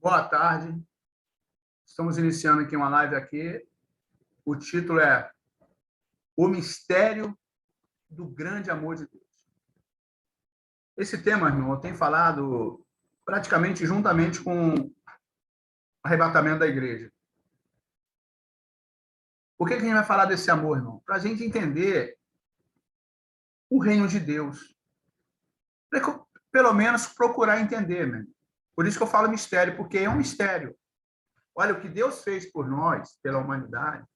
Boa tarde. Estamos iniciando aqui uma live aqui. O título é O Mistério do Grande Amor de Deus. Esse tema, irmão, eu tenho falado praticamente juntamente com o arrebatamento da igreja. Por que a gente vai falar desse amor, irmão? Para a gente entender o reino de Deus. Pelo menos procurar entender, né? Por isso que eu falo mistério, porque é um mistério. Olha, o que Deus fez por nós, pela humanidade,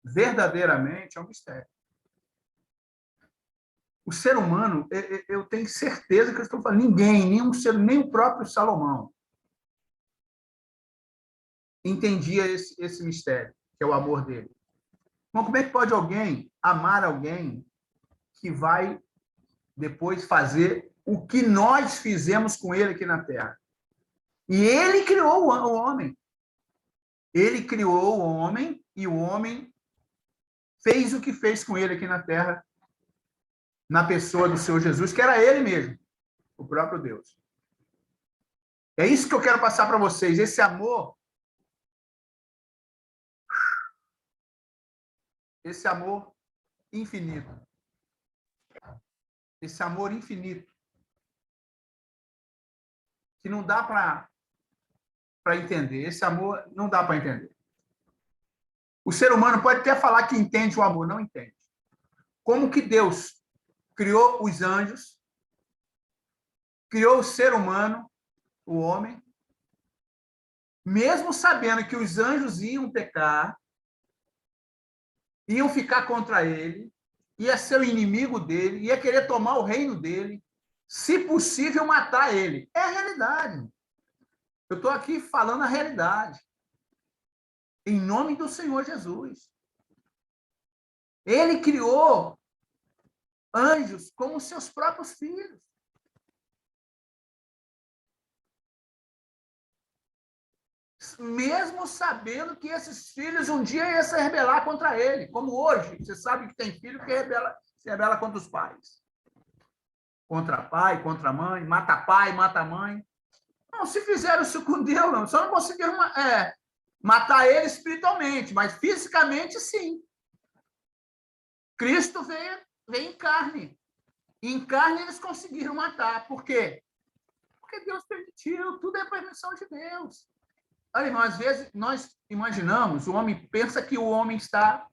verdadeiramente é um mistério. O ser humano, eu tenho certeza que eu estou falando, nenhum ser, nem o próprio Salomão entendia esse mistério, que é o amor dele. Então, como é que pode alguém amar alguém que vai depois fazer o que nós fizemos com ele aqui na Terra? E ele criou o homem. Ele criou o homem e o homem fez o que fez com ele aqui na Terra, na pessoa do Senhor Jesus, que era ele mesmo, o próprio Deus. É isso que eu quero passar para vocês, esse amor infinito. Esse amor infinito. Que não dá para entender. Esse amor não dá para entender. O ser humano pode até falar que entende o amor, não entende. Como que Deus criou os anjos, criou o ser humano, o homem, mesmo sabendo que os anjos iam pecar, iam ficar contra ele, ia ser o inimigo dele, ia querer tomar o reino dele, se possível, matar ele. É a realidade. Eu estou aqui falando a realidade. Em nome do Senhor Jesus. Ele criou anjos como seus próprios filhos. Mesmo sabendo que esses filhos um dia iam se rebelar contra ele, como hoje. Você sabe que tem filho que se rebela contra os pais. Contra pai, contra mãe, mata pai, mata mãe. Não, se fizeram isso com Deus, não. Só não conseguiram matar ele espiritualmente, mas fisicamente, sim. Cristo veio em carne. Em carne eles conseguiram matar. Por quê? Porque Deus permitiu. Tudo é permissão de Deus. Olha, irmão, às vezes nós imaginamos, o homem pensa que o homem está...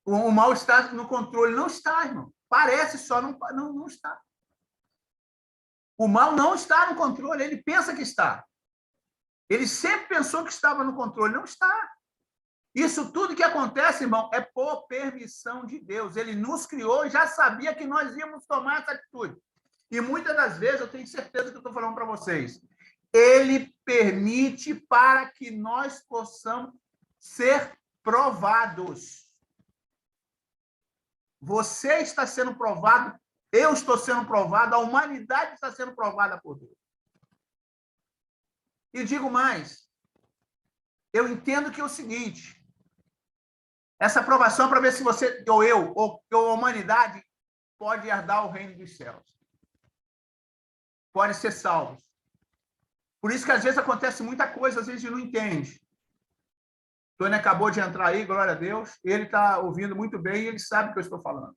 O mal está no controle. Não está, irmão. Parece só, não está. O mal não está no controle. Ele pensa que está. Ele sempre pensou que estava no controle. Não está. Isso tudo que acontece, irmão, é por permissão de Deus. Ele nos criou e já sabia que nós íamos tomar essa atitude. E muitas das vezes, eu tenho certeza que eu estou falando para vocês, ele permite para que nós possamos ser provados. Você está sendo provado, eu estou sendo provado, a humanidade está sendo provada por Deus. E digo mais, eu entendo que é o seguinte, essa aprovação é para ver se você, ou eu, ou a humanidade pode herdar o reino dos céus. Pode ser salvos. Por isso que às vezes acontece muita coisa, às vezes a gente não entende. Tony acabou de entrar aí, glória a Deus. Ele está ouvindo muito bem e ele sabe o que eu estou falando.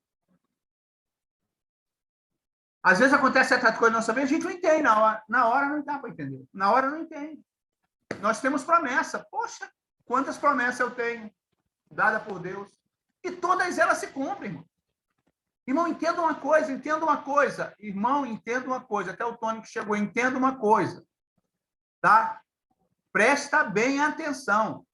Às vezes acontece certa coisa na nossa vida, a gente não entende na hora. Na hora não dá para entender. Na hora não entende. Nós temos promessa. Poxa, quantas promessas eu tenho dada por Deus. E todas elas se cumprem, irmão. Irmão, entenda uma coisa, entenda uma coisa. Irmão, entenda uma coisa. Até o Tony que chegou, entenda uma coisa. Tá? Presta bem atenção.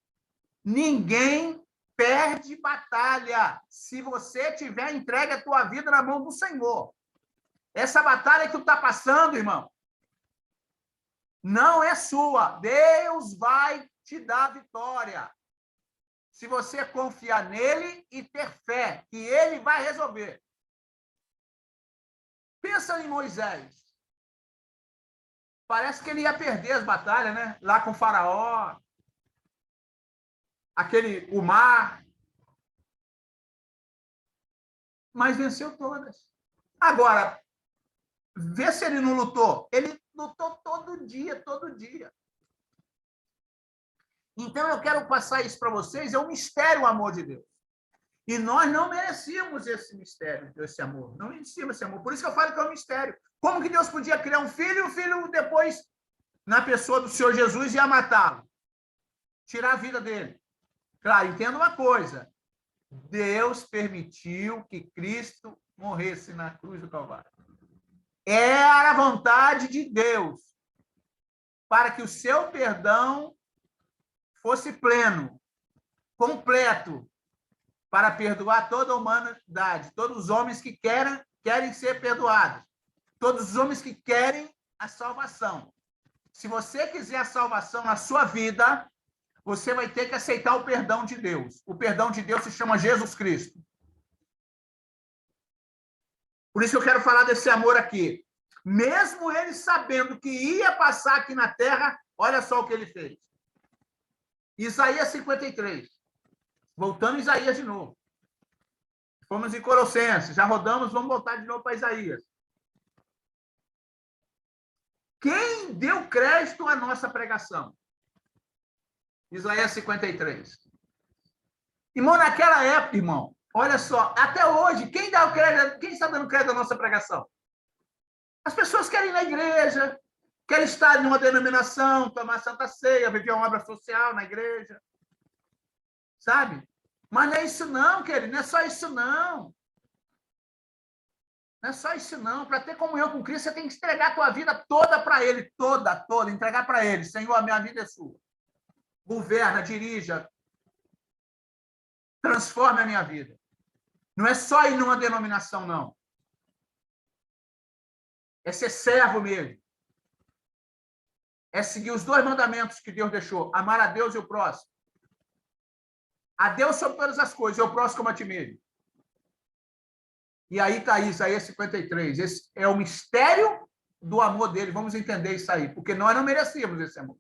Ninguém perde batalha se você tiver entregue a tua vida na mão do Senhor. Essa batalha que tu está passando, irmão, não é sua. Deus vai te dar vitória. Se você confiar nele e ter fé, que ele vai resolver. Pensa em Moisés. Parece que ele ia perder as batalhas, né? Lá com o faraó, o mar. Mas venceu todas. Agora, vê se ele não lutou. Ele lutou todo dia, todo dia. Então, eu quero passar isso para vocês, é um mistério o amor de Deus. E nós não merecíamos esse mistério, esse amor. Não merecíamos esse amor. Por isso que eu falo que é um mistério. Como que Deus podia criar um filho e o filho depois, na pessoa do Senhor Jesus, ia matá-lo? Tirar a vida dele. Claro, entenda uma coisa. Deus permitiu que Cristo morresse na cruz do Calvário. Era a vontade de Deus para que o seu perdão fosse pleno, completo, para perdoar toda a humanidade, todos os homens que querem ser perdoados, todos os homens que querem a salvação. Se você quiser a salvação na sua vida, você vai ter que aceitar o perdão de Deus. O perdão de Deus se chama Jesus Cristo. Por isso que eu quero falar desse amor aqui. Mesmo ele sabendo que ia passar aqui na terra, olha só o que ele fez. Isaías 53. Voltando a Isaías de novo. Fomos em Colossenses, já rodamos, vamos voltar de novo para Isaías. Quem deu crédito à nossa pregação? Isaías 53. Irmão, naquela época, irmão, olha só, até hoje, quem está dando crédito à nossa pregação? As pessoas querem ir na igreja, querem estar em uma denominação, tomar Santa Ceia, viver uma obra social na igreja. Sabe? Mas não é isso não, querido, não é só isso não. Não é só isso não. Para ter comunhão com Cristo, você tem que entregar a tua vida toda para Ele, toda, entregar para Ele. Senhor, a minha vida é sua. Governa, dirija, transforme a minha vida. Não é só ir numa denominação, não. É ser servo mesmo. É seguir os 2 mandamentos que Deus deixou. Amar a Deus e o próximo. A Deus sobre todas as coisas, e o próximo como a ti mesmo. E aí está Isaías 53. Esse é o mistério do amor dele. Vamos entender isso aí, porque nós não merecíamos esse amor.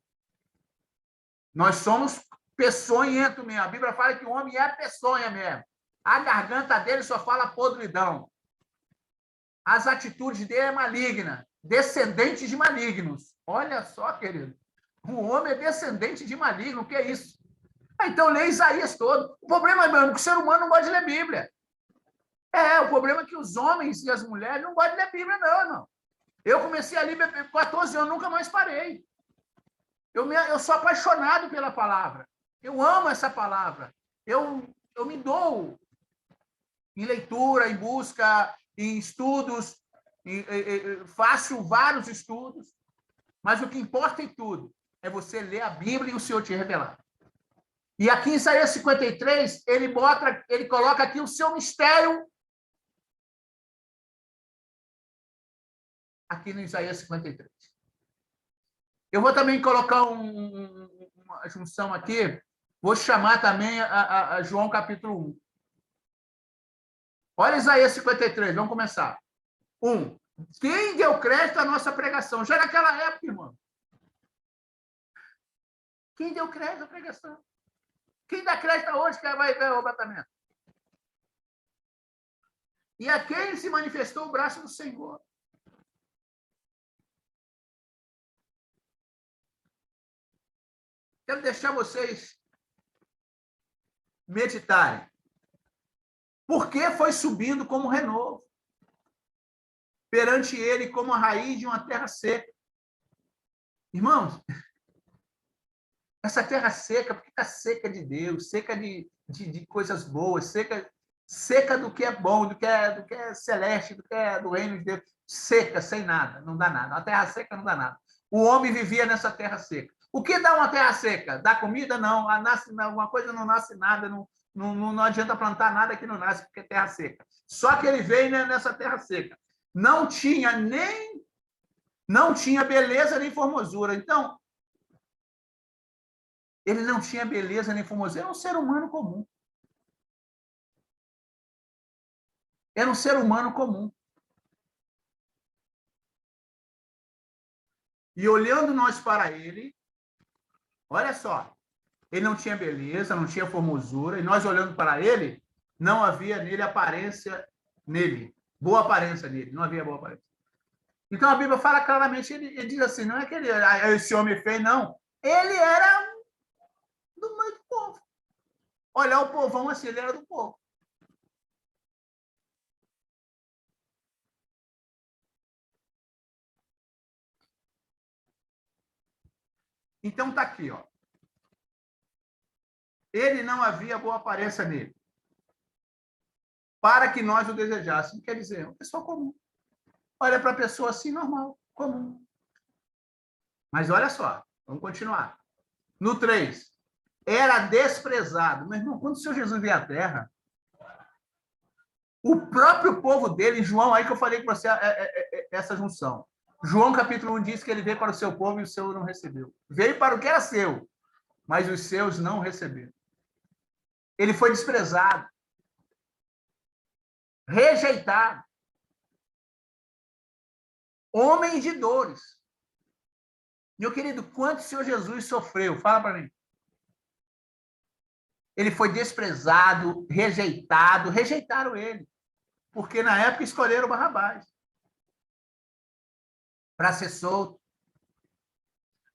Nós somos peçonhento mesmo. A Bíblia fala que o homem é peçonha mesmo. A garganta dele só fala podridão. As atitudes dele é maligna. Descendente de malignos. Olha só, querido. O homem é descendente de maligno. O que é isso? Então, lê Isaías todo. O problema é que o ser humano não gosta de ler Bíblia. O problema é que os homens e as mulheres não gostam de ler Bíblia, não. Eu comecei a ler com 14 anos, nunca mais parei. Eu sou apaixonado pela palavra. Eu amo essa palavra. Eu me dou em leitura, em busca, em estudos, faço vários estudos, mas o que importa em tudo é você ler a Bíblia e o Senhor te revelar. E aqui em Isaías 53, ele coloca aqui o seu mistério. Aqui no Isaías 53. Eu vou também colocar uma junção aqui. Vou chamar também a João capítulo 1. Olha Isaías 53, vamos começar. 1. Quem deu crédito à nossa pregação? Já naquela época, irmão. Quem deu crédito à pregação? Quem dá crédito hoje que vai ver o arrebatamento? E a quem se manifestou o braço do Senhor? Quero deixar vocês meditarem. Por que foi subindo como renovo? Perante ele como a raiz de uma terra seca. Irmãos, essa terra seca, porque está seca de Deus, seca de coisas boas, seca do que é bom, do que é celeste, do que é do reino de Deus. Seca, sem nada, não dá nada. A terra seca não dá nada. O homem vivia nessa terra seca. O que dá uma terra seca? Dá comida? Não. Nasce alguma coisa, não nasce nada. Não adianta plantar nada que não nasce, porque é terra seca. Só que ele veio nessa terra seca. Não tinha beleza nem formosura. Então, ele não tinha beleza nem formosura. Era um ser humano comum. Era um ser humano comum. E olhando nós para ele, olha só, ele não tinha beleza, não tinha formosura, e nós olhando para ele, não havia nele aparência nele, boa aparência nele, não havia boa aparência. Então a Bíblia fala claramente, ele diz assim, não é que esse homem fez, não. Ele era do meio do povo. Olhar o povão assim, ele era do povo. Então está aqui, ó. Ele não havia boa aparência nele, para que nós o desejássemos. Quer dizer, uma pessoa comum. Olha para a pessoa assim, normal, comum. Mas olha só, vamos continuar. No 3, era desprezado. Meu irmão, quando o Senhor Jesus veio à Terra, o próprio povo dele, João, aí que eu falei com você essa junção. João, capítulo 1, diz que ele veio para o seu povo e o seu não recebeu. Veio para o que era seu, mas os seus não receberam. Ele foi desprezado, rejeitado, homem de dores. Meu querido, quanto o Senhor Jesus sofreu? Fala para mim. Ele foi desprezado, rejeitado, rejeitaram ele, porque na época escolheram Barrabás para ser solto.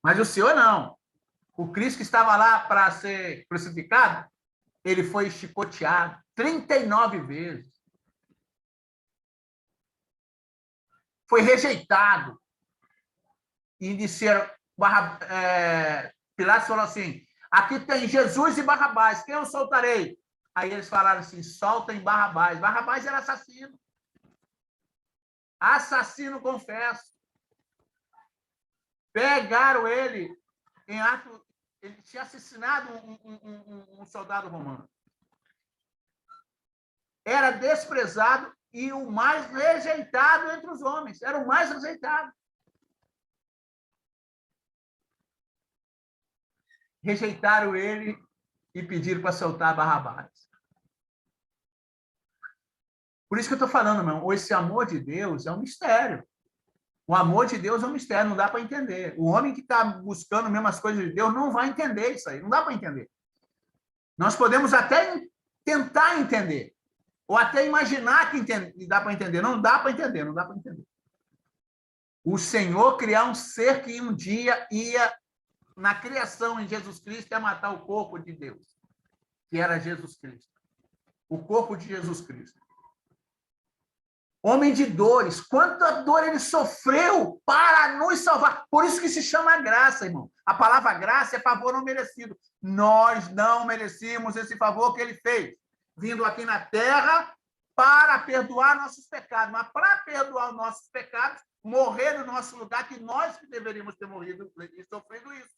Mas o Senhor não. O Cristo que estava lá para ser crucificado, ele foi chicoteado 39 vezes. Foi rejeitado. E disseram, Pilatos falou assim, aqui tem Jesus e Barrabás, quem eu soltarei? Aí eles falaram assim, soltem Barrabás. Barrabás era assassino. Assassino, confesso. Pegaram ele em ato... Ele tinha assassinado um soldado romano. Era desprezado e o mais rejeitado entre os homens. Era o mais rejeitado. Rejeitaram ele e pediram para soltar Barrabás. Por isso que eu estou falando, irmão, esse amor de Deus é um mistério. O amor de Deus é um mistério, não dá para entender. O homem que está buscando mesmo as coisas de Deus não vai entender isso aí, não dá para entender. Nós podemos até tentar entender, ou até imaginar que dá para entender. Não dá para entender, não dá para entender. O Senhor criar um ser que um dia ia, na criação em Jesus Cristo, ia matar o corpo de Deus, que era Jesus Cristo. O corpo de Jesus Cristo. Homem de dores, quanta dor ele sofreu para nos salvar. Por isso que se chama graça, irmão. A palavra graça é favor não merecido. Nós não merecíamos esse favor que ele fez, vindo aqui na terra para perdoar nossos pecados. Mas para perdoar os nossos pecados, morrer no nosso lugar, que nós que deveríamos ter morrido e sofrido isso.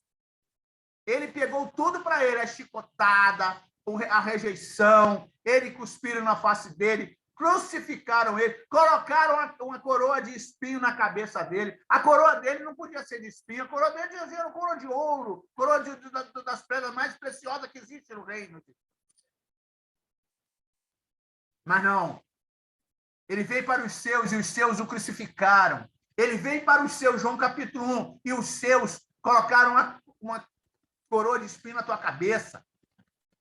Ele pegou tudo para ele, a chicotada, a rejeição, ele cuspiram na face dele, crucificaram ele, colocaram uma coroa de espinho na cabeça dele. A coroa dele não podia ser de espinho, a coroa dele era uma coroa de ouro, coroa das pedras mais preciosas que existe no reino. Mas não. Ele veio para os seus e os seus o crucificaram. Ele veio para os seus, João capítulo 1, e os seus colocaram uma coroa de espinho na tua cabeça.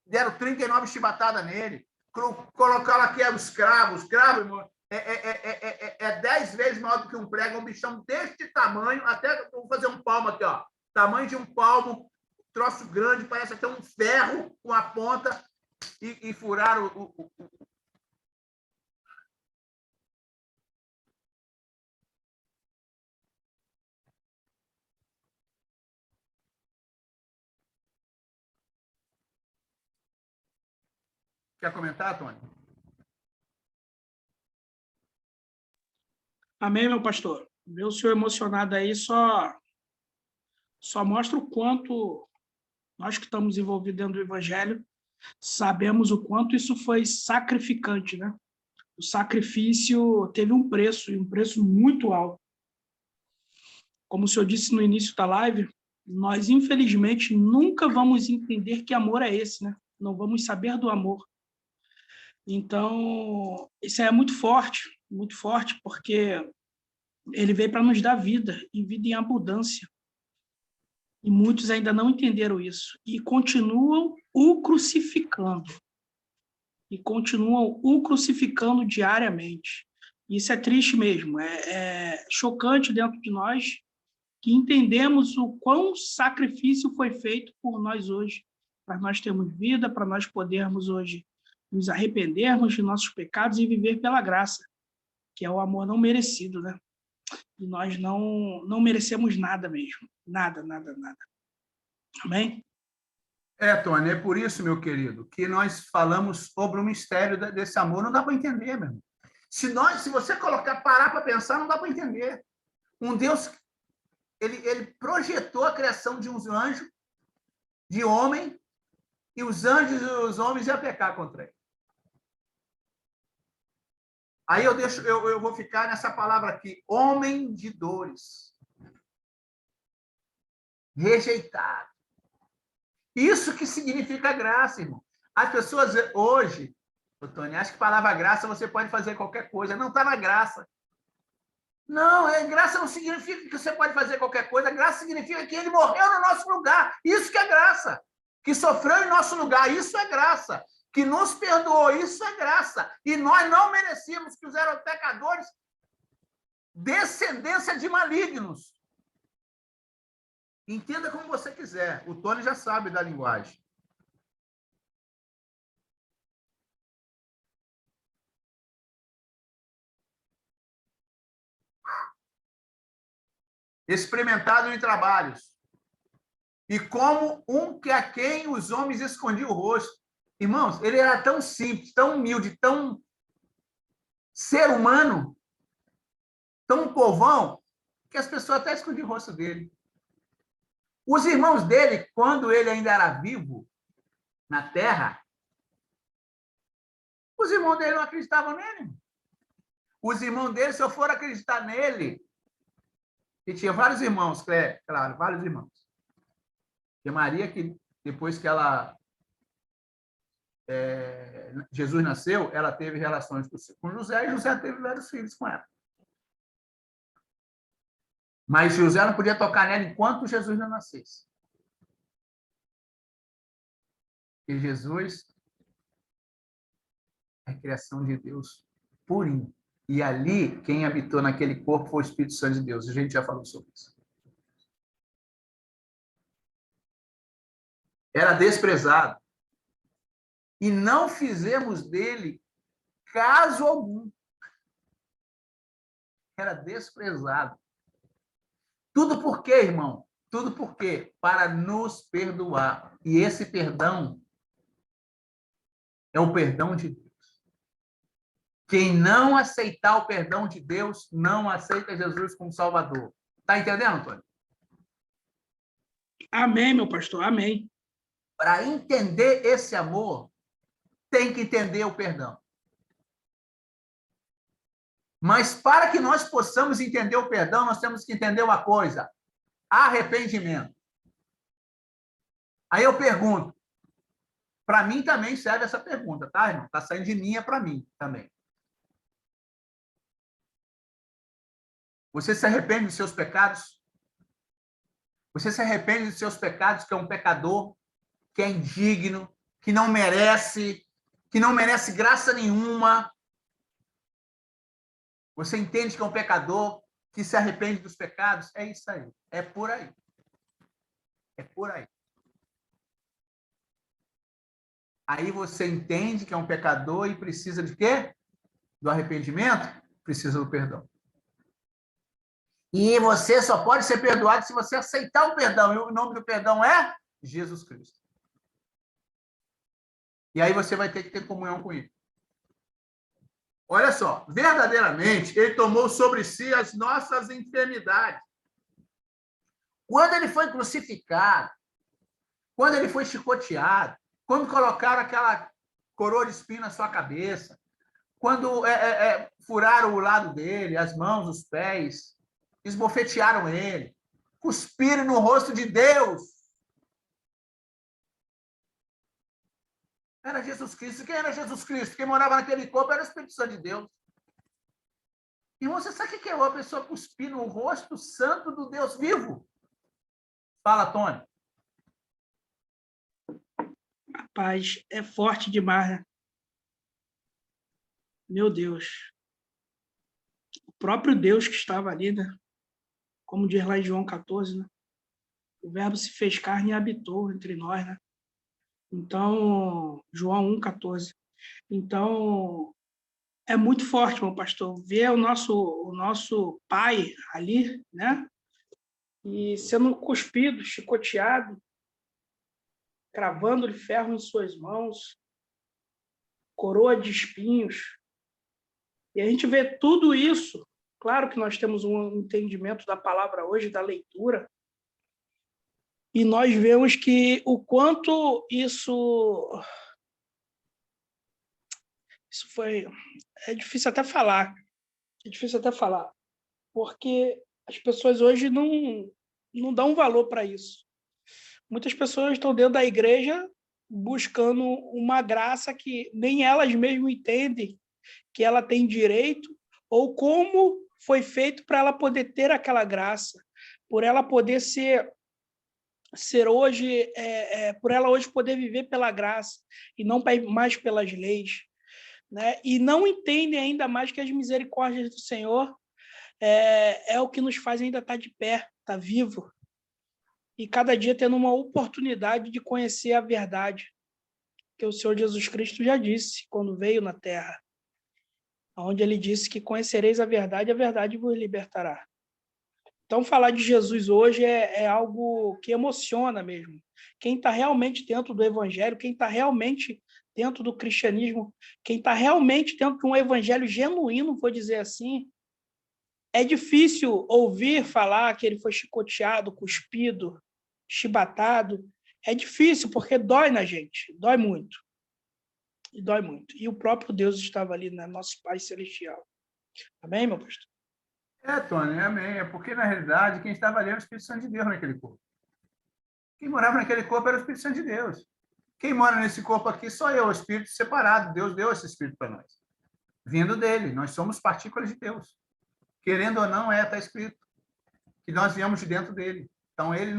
Deram 39 chibatadas nele. Colocaram aqui os cravos. Cravo, irmão, é 10 vezes maior do que um prego. Um bichão deste tamanho. Até vou fazer um palmo aqui, ó. Tamanho de um palmo. Troço grande. Parece até um ferro com a ponta. E furaram o Quer comentar, Tony? Amém, meu pastor. Ver o senhor emocionado aí só mostra o quanto nós que estamos envolvidos dentro do Evangelho sabemos o quanto isso foi sacrificante, né? O sacrifício teve um preço, e um preço muito alto. Como o senhor disse no início da live, nós, infelizmente, nunca vamos entender que amor é esse, né? Não vamos saber do amor. Então, isso é muito forte, porque ele veio para nos dar vida, e vida em abundância. E muitos ainda não entenderam isso, e continuam o crucificando. Diariamente. Isso é triste mesmo, é chocante dentro de nós, que entendemos o quão sacrifício foi feito por nós hoje, para nós termos vida, para nós podermos hoje nos arrependermos de nossos pecados e viver pela graça, que é o amor não merecido, né? E nós não merecemos nada mesmo, nada, nada, nada. Amém? Tony, é por isso, meu querido, que nós falamos sobre o mistério desse amor. Não dá para entender, meu irmão. Se você parar para pensar, não dá para entender. Um Deus, ele projetou a criação de uns anjos, de homem, e os anjos e os homens iam pecar contra ele. Aí eu vou ficar nessa palavra aqui, homem de dores, rejeitado. Isso que significa graça, irmão. As pessoas hoje, Tony, acho que a palavra graça você pode fazer qualquer coisa, não está na graça. Não, graça não significa que você pode fazer qualquer coisa, graça significa que ele morreu no nosso lugar. Isso que é graça. Que sofreu em nosso lugar, isso é graça. Que nos perdoou, isso é graça. E nós não merecíamos, que os eram pecadores, descendência de malignos. Entenda como você quiser. O Tony já sabe da linguagem. Experimentado em trabalhos. E como a quem os homens escondiam o rosto. Irmãos, ele era tão simples, tão humilde, tão ser humano, tão povão, que as pessoas até escondiam o rosto dele. Os irmãos dele, quando ele ainda era vivo na terra, os irmãos dele não acreditavam nele. Os irmãos dele, se eu for acreditar nele, e tinha vários irmãos, claro, vários irmãos. E Maria, que depois que Jesus nasceu, ela teve relações com José, e José teve vários filhos com ela. Mas José não podia tocar nela enquanto Jesus não nascesse. E Jesus é a criação de Deus purinho. E ali, quem habitou naquele corpo foi o Espírito Santo de Deus. A gente já falou sobre isso. Era desprezado. E não fizemos dele caso algum. Era desprezado. Tudo por quê, irmão? Tudo por quê? Para nos perdoar. E esse perdão é o perdão de Deus. Quem não aceitar o perdão de Deus, não aceita Jesus como Salvador. Está entendendo, Antônio? Amém, meu pastor, amém. Para entender esse amor, tem que entender o perdão. Mas para que nós possamos entender o perdão, nós temos que entender uma coisa: arrependimento. Aí eu pergunto, para mim também serve essa pergunta, tá, irmão? Está saindo de mim, é para mim também. Você se arrepende dos seus pecados? Você se arrepende dos seus pecados, que é um pecador, que é indigno, que não merece graça nenhuma? Você entende que é um pecador, que se arrepende dos pecados? É isso aí. É por aí. É por aí. Aí você entende que é um pecador e precisa de quê? Do arrependimento? Precisa do perdão. E você só pode ser perdoado se você aceitar o perdão. E o nome do perdão é Jesus Cristo. E aí você vai ter que ter comunhão com ele. Olha só, verdadeiramente, ele tomou sobre si as nossas enfermidades. Quando ele foi crucificado, quando ele foi chicoteado, quando colocaram aquela coroa de espinho na sua cabeça, quando furaram o lado dele, as mãos, os pés, esbofetearam ele, cuspiram no rosto de Deus. Era Jesus Cristo. Quem era Jesus Cristo? Quem morava naquele corpo era o Espírito Santo de Deus. Irmão, você sabe o que é uma pessoa cuspir no rosto santo do Deus vivo? Fala, Tony. Rapaz, é forte demais, né? Meu Deus. próprio Deus que estava ali, né? Como diz lá em João 14, né? O verbo se fez carne e habitou entre nós, né? Então, João 1,14. Então, é muito forte, meu pastor, ver o nosso pai ali, né? E sendo cuspido, chicoteado, cravando-lhe ferro em suas mãos, coroa de espinhos. E a gente vê tudo isso. Claro que nós temos um entendimento da palavra hoje, da leitura, e nós vemos que o quanto isso foi... É difícil até falar. É difícil até falar. Porque as pessoas hoje não dão valor para isso. Muitas pessoas estão dentro da igreja buscando uma graça que nem elas mesmas entendem que ela tem direito ou como foi feito para ela poder ter aquela graça, por ela poder ser hoje, por ela hoje poder viver pela graça e não mais pelas leis, né? E não entendem ainda mais que as misericórdias do Senhor é o que nos faz ainda estar de pé, estar vivo, e cada dia tendo uma oportunidade de conhecer a verdade, que o Senhor Jesus Cristo já disse quando veio na Terra, onde ele disse que conhecereis a verdade vos libertará. Então, falar de Jesus hoje é algo que emociona mesmo. Quem está realmente dentro do Evangelho, quem está realmente dentro do cristianismo, quem está realmente dentro de um Evangelho genuíno, vou dizer assim, é difícil ouvir falar que ele foi chicoteado, cuspido, chibatado. É difícil, porque dói na gente, dói muito. E dói muito. E o próprio Deus estava ali, né? Nosso Pai Celestial. Amém, meu pastor? Tony, amém. É porque, na realidade, quem estava ali era o Espírito Santo de Deus naquele corpo. Quem morava naquele corpo era o Espírito Santo de Deus. Quem mora nesse corpo aqui só eu, o Espírito separado. Deus deu esse Espírito para nós. Vindo dele. Nós somos partículas de Deus. Querendo ou não, está escrito que nós viemos de dentro dele. Então, ele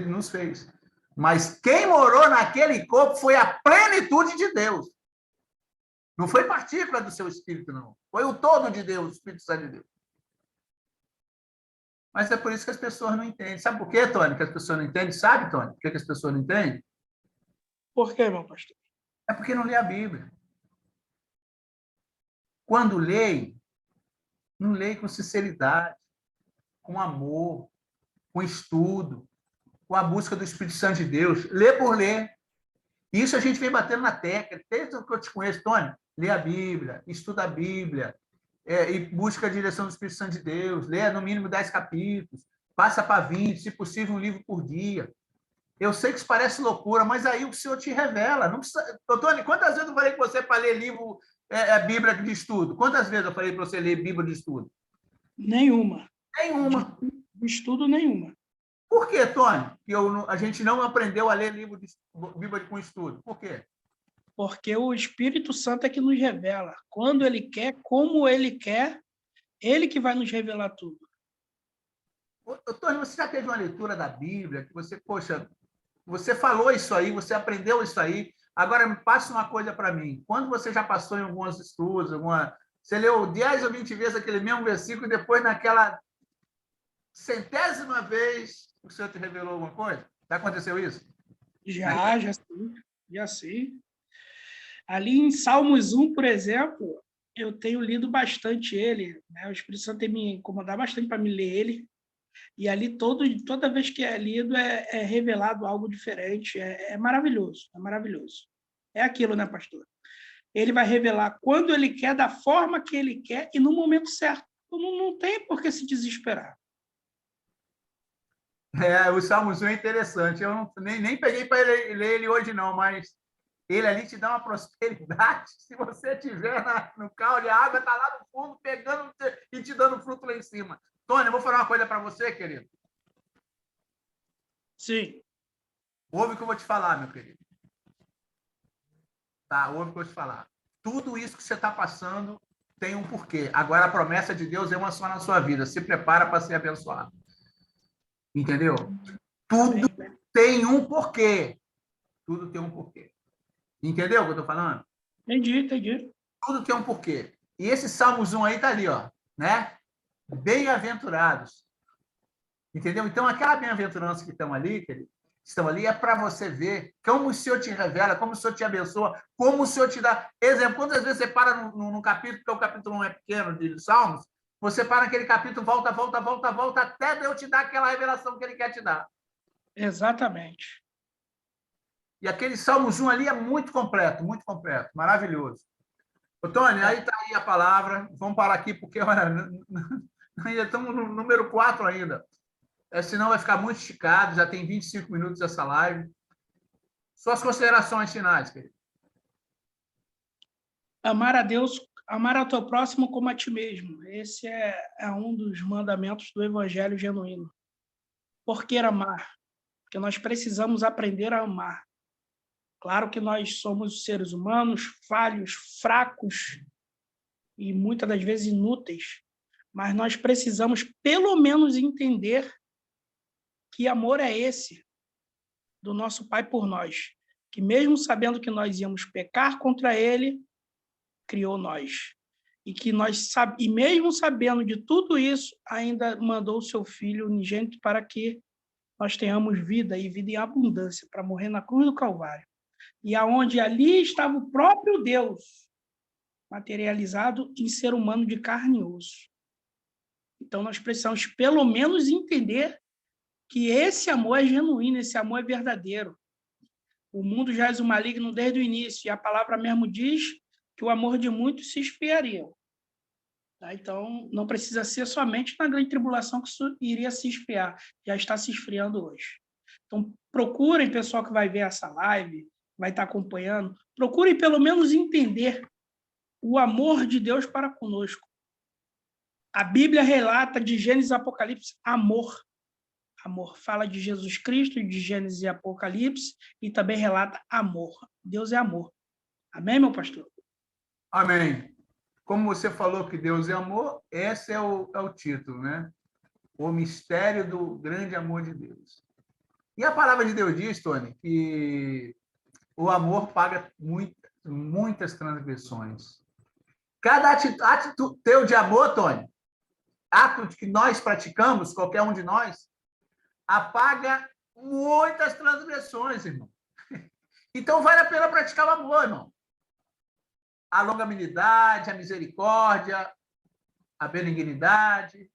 nos fez. Mas quem morou naquele corpo foi a plenitude de Deus. Não foi partícula do seu Espírito, não. Foi o todo de Deus, o Espírito Santo de Deus. Mas é por isso que as pessoas não entendem. Sabe por quê, Tony, que as pessoas não entendem? Sabe, Tony, por que as pessoas não entendem? Por quê, meu pastor? É porque não lê a Bíblia. Quando lê, não lê com sinceridade, com amor, com estudo, com a busca do Espírito Santo de Deus. Lê por ler. Isso a gente vem batendo na tecla. Desde que eu te conheço, Tony, lê a Bíblia, estuda a Bíblia, e busca a direção do Espírito Santo de Deus, lê no mínimo 10 capítulos, passa para 20, se possível, um livro por dia. Eu sei que isso parece loucura, mas aí o Senhor te revela. Não precisa... Tony, quantas vezes eu falei com você para ler livro, Bíblia de estudo? Quantas vezes eu falei para você ler Bíblia de estudo? Nenhuma. Nenhuma. De estudo, nenhuma. Por que, Tony, que a gente não aprendeu a ler livro de Bíblia com estudo? Por quê? Porque o Espírito Santo é que nos revela. Quando ele quer, como ele quer, ele que vai nos revelar tudo. Tony, você já teve uma leitura da Bíblia que você, poxa, você falou isso aí, você aprendeu isso aí, agora me passe uma coisa para mim. Quando você já passou em alguns estudos, você leu 10 ou 20 vezes aquele mesmo versículo e depois, naquela centésima vez, o Senhor te revelou alguma coisa? Já aconteceu isso? Já sim. Ali em Salmos 1, por exemplo, eu tenho lido bastante ele, né? O Espírito Santo tem me incomodado bastante para me ler ele. E ali toda vez que é lido é revelado algo diferente. É maravilhoso, é maravilhoso. É aquilo, né, pastor? Ele vai revelar quando ele quer, da forma que ele quer e no momento certo. Não tem por que se desesperar. O Salmos 1 é interessante. Eu nem peguei para ler ele hoje, não, mas ele ali te dá uma prosperidade. Se você estiver no caule, a água está lá no fundo, pegando e te dando fruto lá em cima. Tony, eu vou falar uma coisa para você, querido. Sim. Ouve o que eu vou te falar, meu querido. Tá, ouve o que eu vou te falar. Tudo isso que você está passando tem um porquê. Agora, a promessa de Deus é uma só na sua vida. Se prepara para ser abençoado. Entendeu? Tudo tem um porquê. Tudo tem um porquê. Entendeu o que eu estou falando? Entendi. Tudo tem um porquê. E esse Salmos 1 aí está ali, ó, né? bem-aventurados. Entendeu? Então, aquela bem-aventurança que estão ali, querido, estão ali é para você ver como o Senhor te revela, como o Senhor te abençoa, como o Senhor te dá. Exemplo, quantas vezes você para num capítulo, porque o capítulo não é pequeno de Salmos, você para naquele capítulo, volta, até Deus te dar aquela revelação que Ele quer te dar. Exatamente. E aquele Salmos 1 ali é muito completo, maravilhoso. Ô, Tony, aí está aí a palavra. Vamos parar aqui, porque olha, ainda estamos no número 4 ainda. Senão vai ficar muito esticado, já tem 25 minutos essa live. Suas considerações finais, querido. Amar a Deus, amar ao teu próximo como a ti mesmo. Esse é um dos mandamentos do Evangelho genuíno. Por que amar? Porque nós precisamos aprender a amar. Claro que nós somos seres humanos, falhos, fracos e muitas das vezes inúteis, mas nós precisamos pelo menos entender que amor é esse do nosso Pai por nós, que mesmo sabendo que nós íamos pecar contra Ele, criou nós. E mesmo sabendo de tudo isso, ainda mandou o seu Filho unigênito para que nós tenhamos vida e vida em abundância, para morrer na cruz do Calvário. E aonde ali estava o próprio Deus, materializado em ser humano de carne e osso. Então, nós precisamos, pelo menos, entender que esse amor é genuíno, esse amor é verdadeiro. O mundo jaz o maligno desde o início, e a palavra mesmo diz que o amor de muitos se esfriaria. Tá? Então, não precisa ser somente na grande tribulação que isso iria se esfriar, já está se esfriando hoje. Então, procurem, pessoal que vai ver essa live, vai estar acompanhando, procurem pelo menos entender o amor de Deus para conosco. A Bíblia relata de Gênesis e Apocalipse amor. Amor. Fala de Jesus Cristo, de Gênesis e Apocalipse, e também relata amor. Deus é amor. Amém, meu pastor? Amém. Como você falou que Deus é amor, esse é o título, né? O mistério do grande amor de Deus. E a palavra de Deus diz, Tony, que o amor paga muitas transgressões. Cada ato teu de amor, Tony, ato que nós praticamos, qualquer um de nós, apaga muitas transgressões, irmão. Então, vale a pena praticar o amor, irmão. A longanimidade, a misericórdia, a benignidade.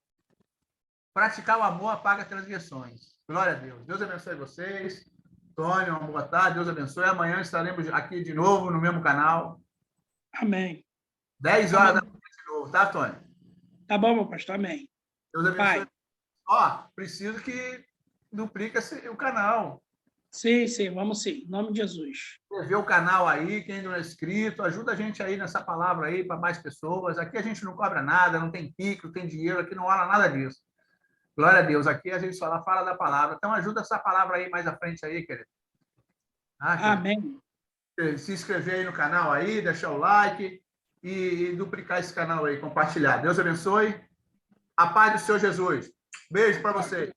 Praticar o amor apaga transgressões. Glória a Deus. Deus abençoe vocês. Tony, uma boa tarde. Deus abençoe. Amanhã estaremos aqui de novo no mesmo canal. Amém. 10 horas da manhã de novo, tá, Tony? Tá bom, meu pastor. Amém. Deus abençoe. Ó, preciso que duplique o canal. Sim, vamos sim. Em nome de Jesus. Inscrever o canal aí, quem não é inscrito, ajuda a gente aí nessa palavra aí para mais pessoas. Aqui a gente não cobra nada, não tem pico, não tem dinheiro, aqui não rola nada disso. Glória a Deus. Aqui a gente só fala da palavra. Então ajuda essa palavra aí mais à frente aí, querido. Amém. Se inscrever aí no canal aí, deixar o like e duplicar esse canal aí, compartilhar. Deus abençoe. A paz do Senhor Jesus. Beijo para vocês.